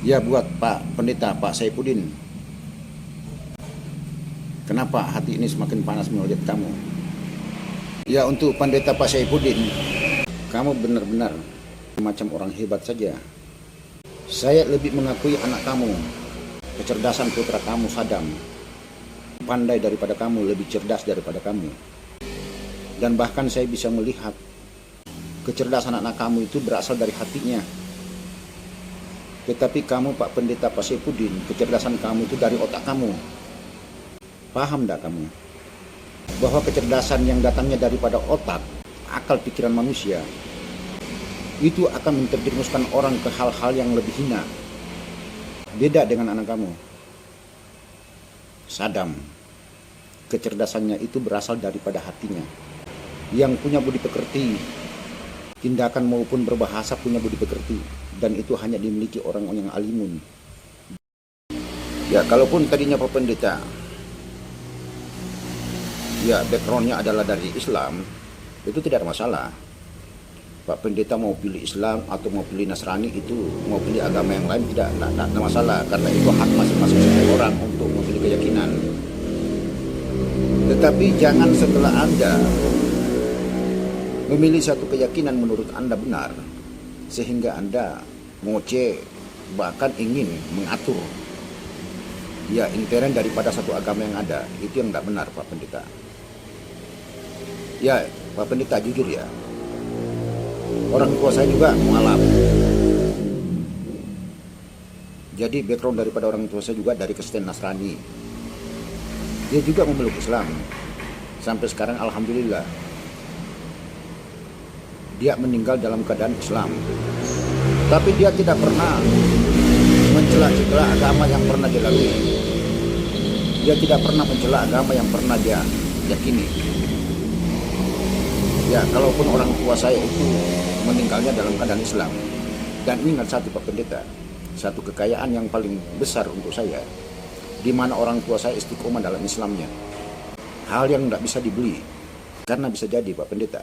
Ya buat Pak Pendeta, Pak Saifuddin. Kenapa hati ini semakin panas melihat kamu? Ya untuk Pendeta Pak Saifuddin, kamu benar-benar macam orang hebat saja. Saya lebih mengakui anak kamu, kecerdasan putra kamu Sadam, pandai daripada kamu, lebih cerdas daripada kamu. Dan bahkan saya bisa melihat kecerdasan anak kamu itu berasal dari hatinya. Tetapi kamu Pak Pendeta Pak Saifuddin, kecerdasan kamu itu dari otak kamu. Paham tidak kamu? Bahwa kecerdasan yang datangnya daripada otak, akal pikiran manusia, itu akan menterjerumuskan orang ke hal-hal yang lebih hina. Beda dengan anak kamu Sadam, kecerdasannya itu berasal daripada hatinya. Yang punya budi pekerti, tindakan maupun berbahasa punya budi pekerti, dan itu hanya dimiliki orang yang alimun. Ya kalaupun tadinya Pak Pendeta ya backgroundnya adalah dari Islam, itu tidak ada masalah. Pak Pendeta mau pilih Islam atau mau pilih Nasrani, itu mau pilih agama yang lain, tidak ada masalah, karena itu hak masing-masing setiap orang untuk memilih keyakinan. Tetapi jangan setelah Anda memilih satu keyakinan menurut Anda benar, sehingga Anda ngoceh, bahkan ingin mengatur ya intern daripada satu agama yang ada. Itu yang tidak benar Pak Pendeta. Ya Pak Pendeta, jujur ya, orang tua saya juga mualaf. Jadi background daripada orang tua saya juga dari Kristen Nasrani. Dia juga memeluk Islam. Sampai sekarang alhamdulillah dia meninggal dalam keadaan Islam. Tapi dia tidak pernah mencela-cela agama yang pernah dia lalui. Dia tidak pernah mencela agama yang pernah dia yakini. Ya kalaupun orang tua saya itu meninggalnya dalam keadaan Islam. Dan ingat satu Pak Pendeta, satu kekayaan yang paling besar untuk saya, di mana orang tua saya istiqomah dalam Islamnya. Hal yang tidak bisa dibeli. Karena bisa jadi Pak Pendeta,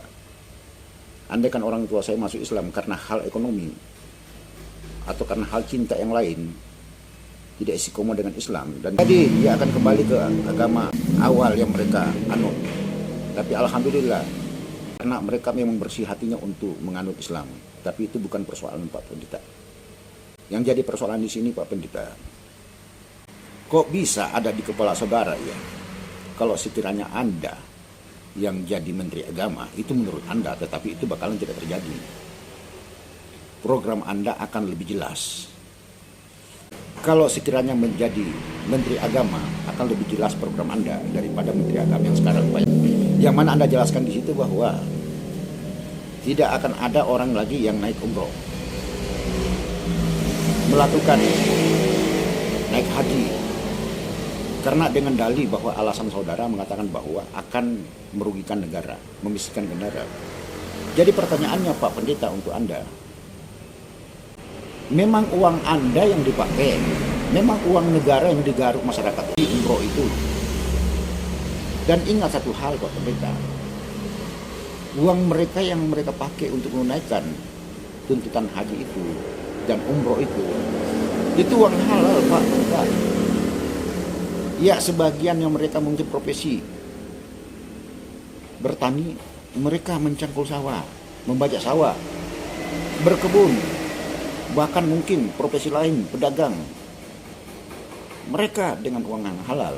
andaikan orang tua saya masuk Islam karena hal ekonomi atau karena hal cinta yang lain, tidak istiqomah dengan Islam, dan jadi dia akan kembali ke agama awal yang mereka anut. Tapi alhamdulillah, karena mereka memang bersih hatinya untuk menganut Islam. Tapi itu bukan persoalan Pak Pendeta. Yang jadi persoalan di sini Pak Pendeta, kok bisa ada di kepala saudara ya, kalau sekiranya Anda yang jadi Menteri Agama, itu menurut Anda, tetapi itu bakalan tidak terjadi. Program Anda akan lebih jelas. Kalau sekiranya menjadi Menteri Agama, akan lebih jelas program Anda daripada Menteri Agama yang sekarang. Yang mana Anda jelaskan di situ bahwa tidak akan ada orang lagi yang naik umroh, melakukan naik haji, karena dengan dalih bahwa alasan saudara mengatakan bahwa akan merugikan negara, memiskinkan negara. Jadi pertanyaannya Pak Pendeta untuk Anda, memang uang Anda yang dipakai, memang uang negara yang digaruk masyarakat di umroh itu. Dan ingat satu hal Pak Pendeta, uang mereka yang mereka pakai untuk menunaikan tuntutan haji itu dan umroh itu uang halal Pak Pendeta. Ya sebagian yang mereka mungkin profesi bertani, mereka mencangkul sawah, membajak sawah, berkebun, bahkan mungkin profesi lain, pedagang. Mereka dengan uang yang halal.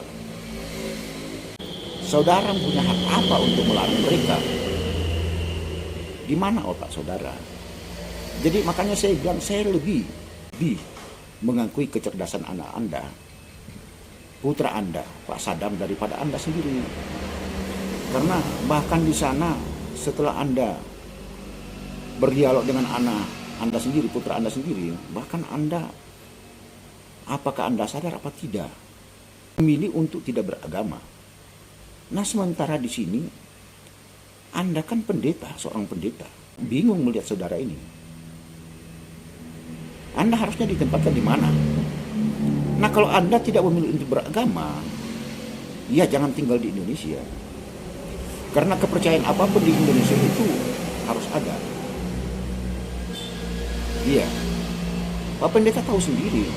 Saudara punya hak apa untuk melarang mereka? Di mana otak saudara? Jadi makanya saya bilang, saya lebih mengakui kecerdasan anak Anda, putra Anda, Pak Sadam, daripada Anda sendiri. Karena bahkan di sana setelah Anda berdialog dengan anak Anda sendiri, putra Anda sendiri, bahkan Anda, apakah Anda sadar apa tidak, memilih untuk tidak beragama. Nah sementara di sini Anda kan pendeta, seorang pendeta, bingung melihat saudara ini. Anda harusnya ditempatkan di mana? Nah kalau Anda tidak memilih untuk beragama, ya jangan tinggal di Indonesia. Karena kepercayaan apapun di Indonesia itu harus ada. Iya. Pak Pendeta tahu sendiri,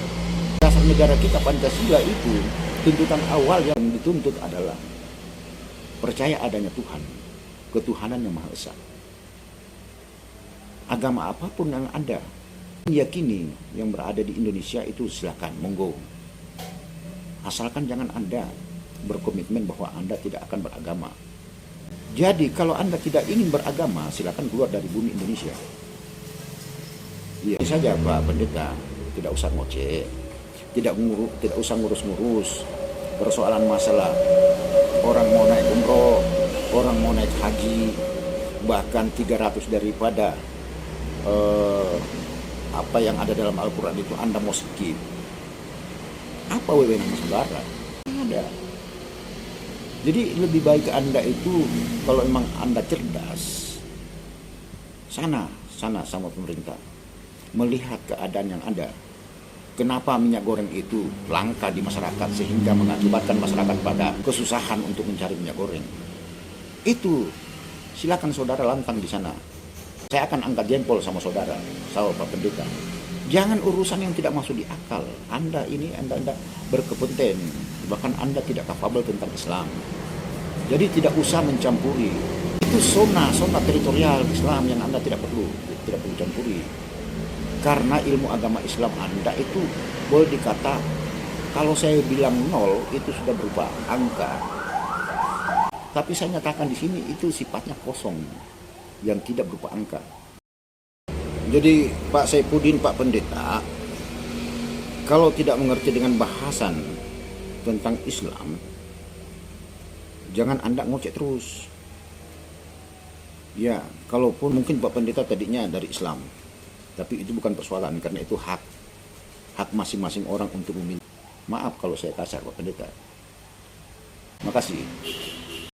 dasar negara kita Pancasila itu, tuntutan awal yang dituntut adalah percaya adanya Tuhan, ketuhanan yang Maha Esa. Agama apapun yang ada, yakini yang berada di Indonesia itu silakan, monggo. Asalkan jangan Anda berkomitmen bahwa Anda tidak akan beragama. Jadi kalau Anda tidak ingin beragama, silakan keluar dari bumi Indonesia. Iya saja Pak Pendeta, tidak usah ngoceh, tidak usah ngurus-ngurus persoalan masalah orang mau naik umroh, orang mau naik haji, bahkan 300 daripada apa yang ada dalam Al-Quran itu Anda mau skip. Apa wewenang saudara? Ada. Jadi lebih baik Anda itu, kalau memang Anda cerdas, sana sama pemerintah, melihat keadaan yang ada. Kenapa minyak goreng itu langka di masyarakat sehingga mengakibatkan masyarakat pada kesusahan untuk mencari minyak goreng. Itu silakan saudara lantang di sana. Saya akan angkat jempol sama saudara, sama Pak Pendeta. Jangan urusan yang tidak masuk di akal. Anda berkepentingan, bahkan Anda tidak kapabel tentang Islam. Jadi tidak usah mencampuri. Itu zona teritorial Islam yang Anda tidak perlu campuri. Karena ilmu agama Islam Anda itu boleh dikata, kalau saya bilang 0 itu sudah berupa angka. Tapi saya nyatakan di sini itu sifatnya kosong, yang tidak berupa angka. Jadi Pak Saifuddin, Pak Pendeta, kalau tidak mengerti dengan bahasan tentang Islam, jangan Anda ngocek terus. Ya, kalaupun mungkin Pak Pendeta tadinya dari Islam, tapi itu bukan persoalan, karena itu hak masing-masing orang untuk memilih. Maaf kalau saya kasar Pak Pendeta. Makasih.